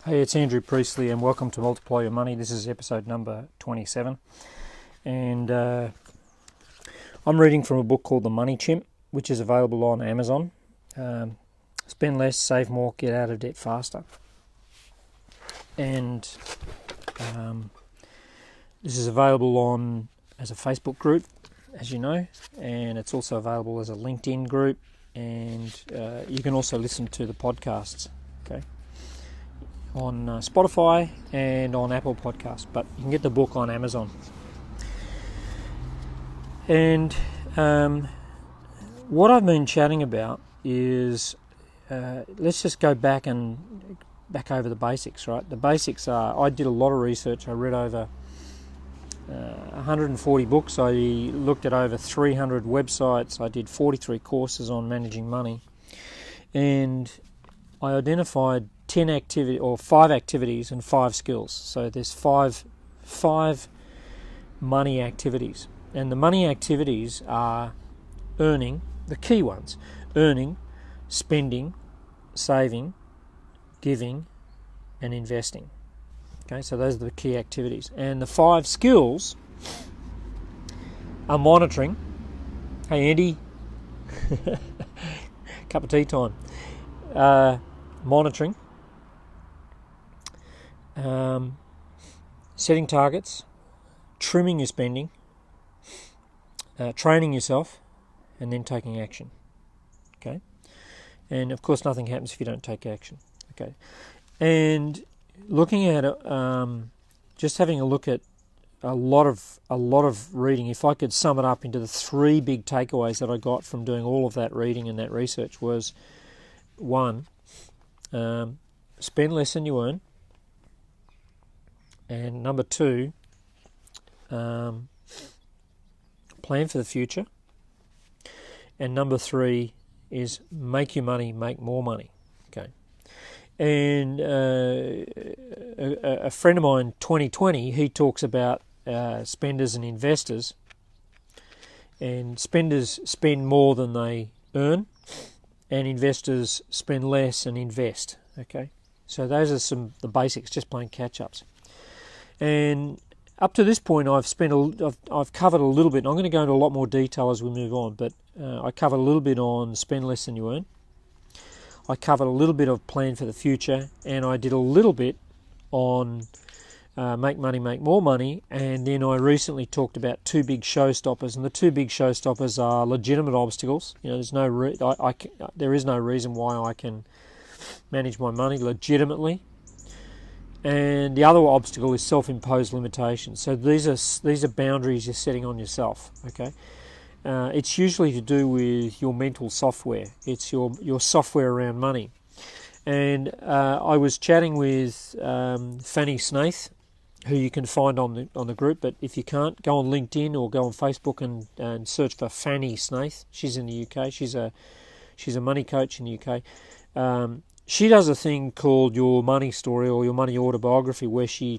Hey, it's Andrew Priestley and welcome to Multiply Your Money. This is episode number 27 and I'm reading from a book called The Money Chimp, which is available on Amazon. Spend less, save more, get out of debt faster. And this is available as a Facebook group, as you know, and it's also available as a LinkedIn group, and you can also listen to the podcasts, okay, on Spotify and on Apple Podcasts, but you can get the book on Amazon. And what I've been chatting about is, let's just go back over the basics, right? The basics are, I did a lot of research. I read over 140 books. I looked at over 300 websites. I did 43 courses on managing money, and I identified 5 activities and 5 skills. So there's five money activities, and the money activities are earning, the key ones: earning, spending, saving, giving, and investing. Okay, so those are the key activities. And the 5 skills are monitoring. Hey Andy, cup of tea time. Monitoring, setting targets, trimming your spending, training yourself, and then taking action. Okay, and of course nothing happens if you don't take action. Okay, and looking at it, just having a look at a lot of reading. If I could sum it up into the 3 big takeaways that I got from doing all of that reading and that research was: 1, spend less than you earn, and number 2, plan for the future, and number 3 is make your money make more money. Okay, and a friend of mine, 2020, he talks about spenders and investors, and spenders spend more than they earn, and investors spend less and invest. Okay, so those are the basics, just playing catch-ups. And up to this point, I've covered a little bit, and I'm going to go into a lot more detail as we move on, but I covered a little bit on spend less than you earn. I covered a little bit of plan for the future, and I did a little bit on make money, make more money, and then I recently talked about 2 big showstoppers, and the 2 big showstoppers are legitimate obstacles. You know, there is no reason why I can manage my money legitimately, and the other obstacle is self-imposed limitations. So these are boundaries you're setting on yourself. Okay, it's usually to do with your mental software. It's your software around money. And I was chatting with Fanny Snaith, who you can find on the group, but if you can't, go on LinkedIn or go on Facebook and search for Fanny Snaith. She's in the UK. She's a money coach in the UK. She does a thing called Your Money Story, or Your Money Autobiography, where she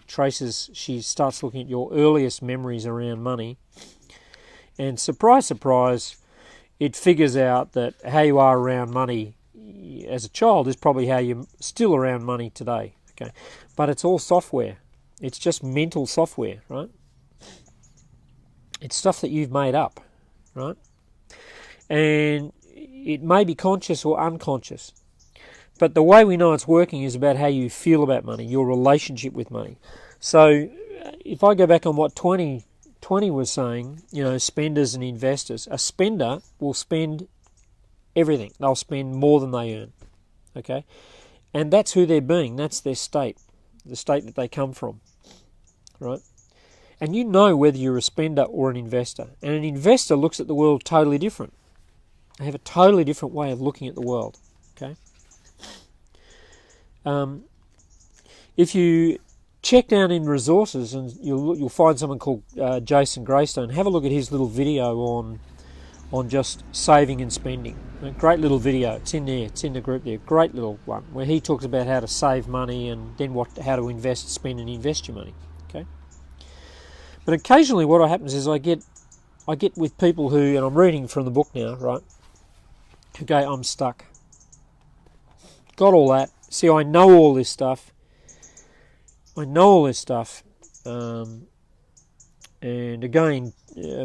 starts looking at your earliest memories around money, and surprise, surprise, it figures out that how you are around money as a child is probably how you're still around money today. Okay, but it's all software. It's just mental software, right? It's stuff that you've made up, right? And it may be conscious or unconscious, but the way we know it's working is about how you feel about money, your relationship with money. So if I go back on what 2020 was saying, you know, spenders and investors, a spender will spend everything. They'll spend more than they earn, okay? And that's who they're being. That's their state, the state that they come from, right? And you know whether you're a spender or an investor. And an investor looks at the world totally different. They have a totally different way of looking at the world, okay? If you check down in resources, and you'll find someone called Jason Greystone. Have a look at his little video on just saving and spending. A great little video. It's in there. It's in the group there. Great little one where he talks about how to save money and then how to spend and invest your money. Okay. But occasionally, what happens is I get with people who, and I'm reading from the book now, right? Okay, I'm stuck. Got all that. See, I know all this stuff, I know all this stuff. And again,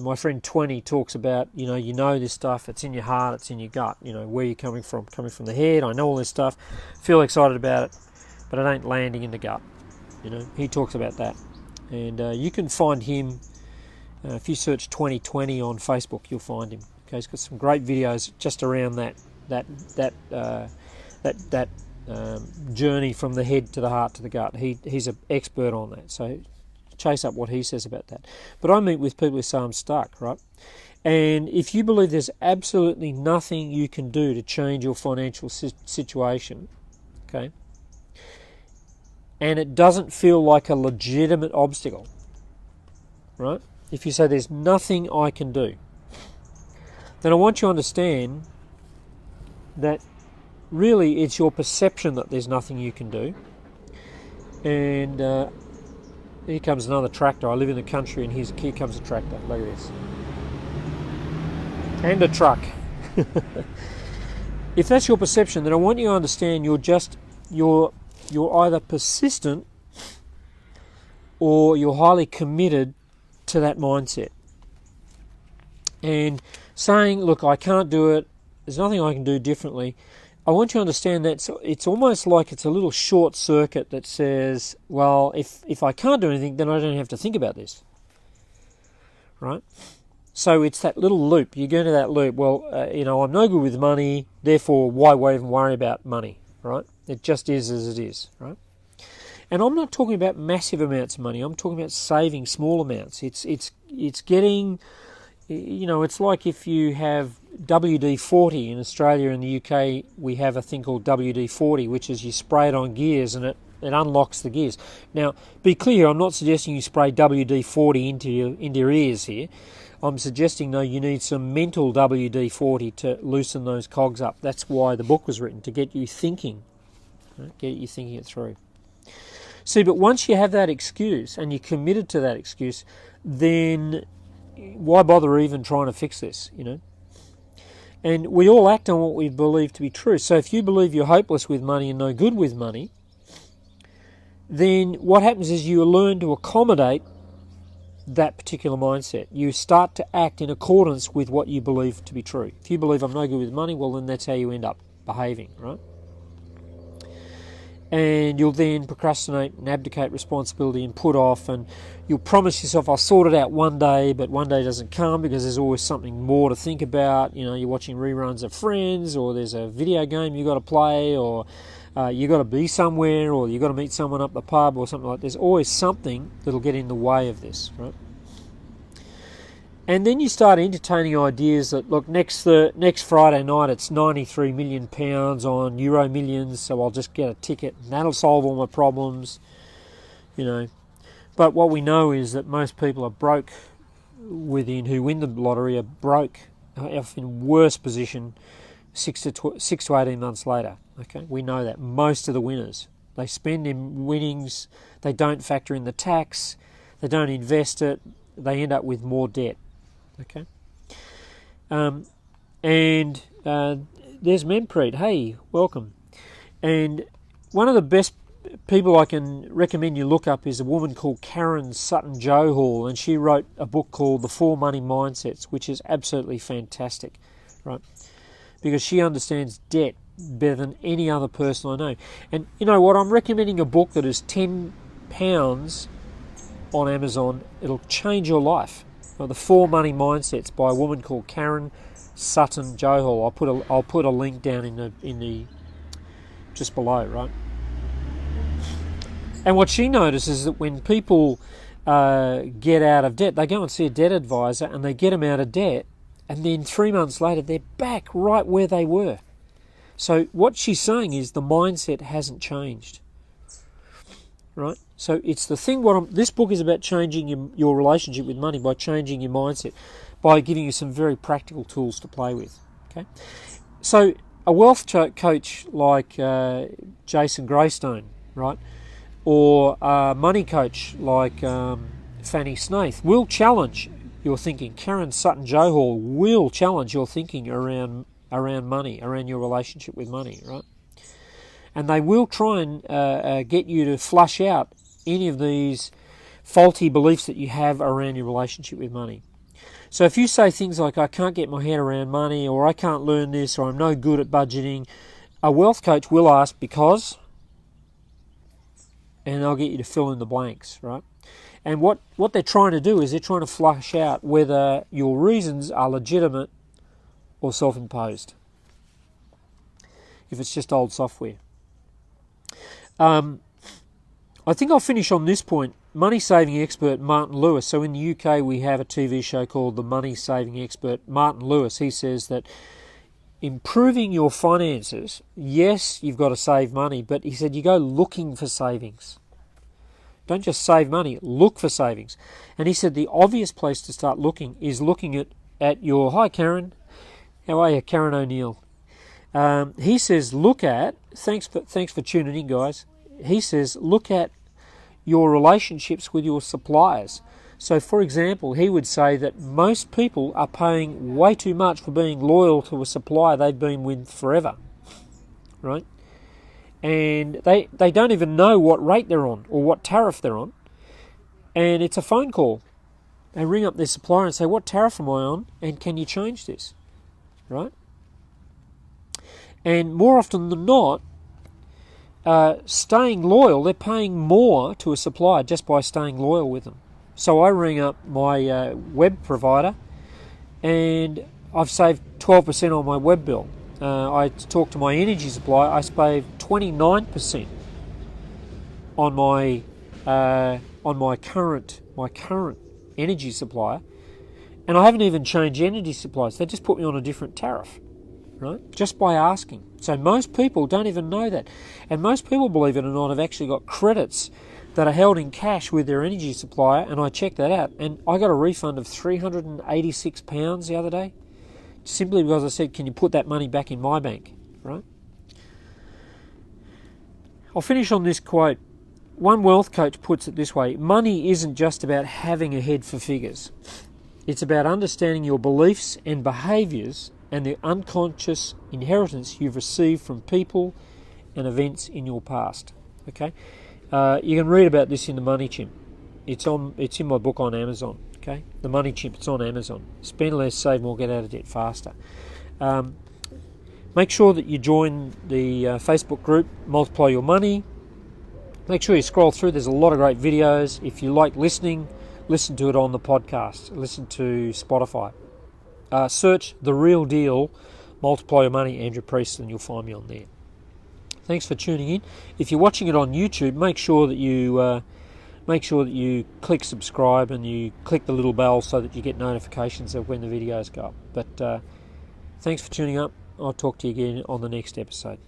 my friend 20 talks about, you know this stuff, it's in your heart, it's in your gut, where you're coming from the head. I know all this stuff, feel excited about it, but it ain't landing in the gut. He talks about that. And you can find him, if you search 2020 on Facebook, you'll find him. Okay, he's got some great videos just around that journey from the head to the heart to the gut. He's an expert on that, so chase up what he says about that. But I meet with people who say I'm stuck, right? And if you believe there's absolutely nothing you can do to change your financial situation, okay, and it doesn't feel like a legitimate obstacle, right? If you say there's nothing I can do, then I want you to understand that really it's your perception that there's nothing you can do. And here comes another tractor. I live in the country, and here comes a tractor. Look at this. And a truck. If that's your perception, then I want you to understand you're either persistent or you're highly committed to that mindset. And saying, look, I can't do it, there's nothing I can do differently, I want you to understand that it's almost like it's a little short circuit that says, well, if I can't do anything, then I don't have to think about this, right? So it's that little loop. You go into that loop. Well, I'm no good with money, therefore why even worry about money, right? It just is as it is, right? And I'm not talking about massive amounts of money. I'm talking about saving small amounts. It's getting, it's like if you have WD-40 in Australia and the UK, we have a thing called WD-40, which is you spray it on gears and it unlocks the gears. Now, be clear, I'm not suggesting you spray WD-40 into your ears here. I'm suggesting, though, you need some mental WD-40 to loosen those cogs up. That's why the book was written, to get you thinking, right? Get you thinking it through. See, but once you have that excuse and you're committed to that excuse, then why bother even trying to fix this, And we all act on what we believe to be true. So if you believe you're hopeless with money and no good with money, then what happens is you learn to accommodate that particular mindset. You start to act in accordance with what you believe to be true. If you believe I'm no good with money, well, then that's how you end up behaving, right? And you'll then procrastinate and abdicate responsibility and put off, and you'll promise yourself, I'll sort it out one day, but one day doesn't come because there's always something more to think about. You're watching reruns of Friends, or there's a video game you've got to play, or you've got to be somewhere, or you've got to meet someone up the pub or something like that. There's always something that'll get in the way of this, right? And then you start entertaining ideas that, look, next Friday night it's £93 million on Euro Millions, so I'll just get a ticket and that'll solve all my problems, But what we know is that most people are broke who win the lottery are broke, often in worse position 6 to 18 months later. Okay, we know that most of the winners, they spend in winnings, they don't factor in the tax, they don't invest it, they end up with more debt. Okay, and there's Mempreet. Hey, welcome. And one of the best people I can recommend you look up is a woman called Karen Sutton Johal, and she wrote a book called The 4 Money Mindsets, which is absolutely fantastic, right? Because she understands debt better than any other person I know. And you know what? I'm recommending a book that is £10 on Amazon. It'll change your life. The 4 Money Mindsets by a woman called Karen Sutton Johal. I'll put a link down in the just below, right? And what she notices is that when people get out of debt, they go and see a debt advisor and they get them out of debt, and then 3 months later they're back right where they were. So what she's saying is the mindset hasn't changed, right? So it's the thing. This book is about changing your relationship with money by changing your mindset, by giving you some very practical tools to play with. Okay, so a wealth coach like Jason Greystone, right, or a money coach like Fanny Snaith will challenge your thinking. Karen Sutton Johal will challenge your thinking around money, around your relationship with money, right? And they will try and get you to flush out any of these faulty beliefs that you have around your relationship with money. So if you say things like, I can't get my head around money, or I can't learn this, or I'm no good at budgeting, a wealth coach will ask because, and they'll get you to fill in the blanks, right? And what they're trying to do is they're trying to flush out whether your reasons are legitimate or self-imposed. If it's just old software. I think I'll finish on this point. Money saving expert Martin Lewis. So in the UK we have a TV show called The Money Saving Expert. Martin Lewis, he says that improving your finances, yes, you've got to save money, but he said you go looking for savings. Don't just save money, look for savings. And he said the obvious place to start looking is looking at your... Hi, Karen. How are you? Karen O'Neill. He says look at... Thanks for tuning in, guys. He says look at your relationships with your suppliers. So, for example, he would say that most people are paying way too much for being loyal to a supplier they've been with forever, right? And they don't even know what rate they're on or what tariff they're on. And it's a phone call. They ring up their supplier and say, what tariff am I on? And can you change this? Right? And more often than not, staying loyal, they're paying more to a supplier just by staying loyal with them. So I ring up my web provider and I've saved 12% on my web bill. I talked to my energy supplier. I saved 29% on my current energy supplier, and I haven't even changed energy suppliers. They just put me on a different tariff, right? Just by asking. So most people don't even know that, and most people, believe it or not, have actually got credits that are held in cash with their energy supplier. And I checked that out, and I got a refund of £386 the other day. Simply because I said, can you put that money back in my bank, right? I'll finish on this quote. One wealth coach puts it this way: money isn't just about having a head for figures. It's about understanding your beliefs and behaviours and the unconscious inheritance you've received from people and events in your past. Okay, you can read about this in the Money Chimp. It's in my book on Amazon. Okay, the Money Chimp, it's on Amazon. Spend less, save more, get out of debt faster. Make sure that you join the Facebook group, Multiply Your Money. Make sure you scroll through. There's a lot of great videos. If you like listening, listen to it on the podcast. Listen to Spotify. Search The Real Deal, Multiply Your Money, Andrew Priestley, and you'll find me on there. Thanks for tuning in. If you're watching it on YouTube, make sure that you click subscribe and you click the little bell so that you get notifications of when the videos go up. But thanks for tuning up. I'll talk to you again on the next episode.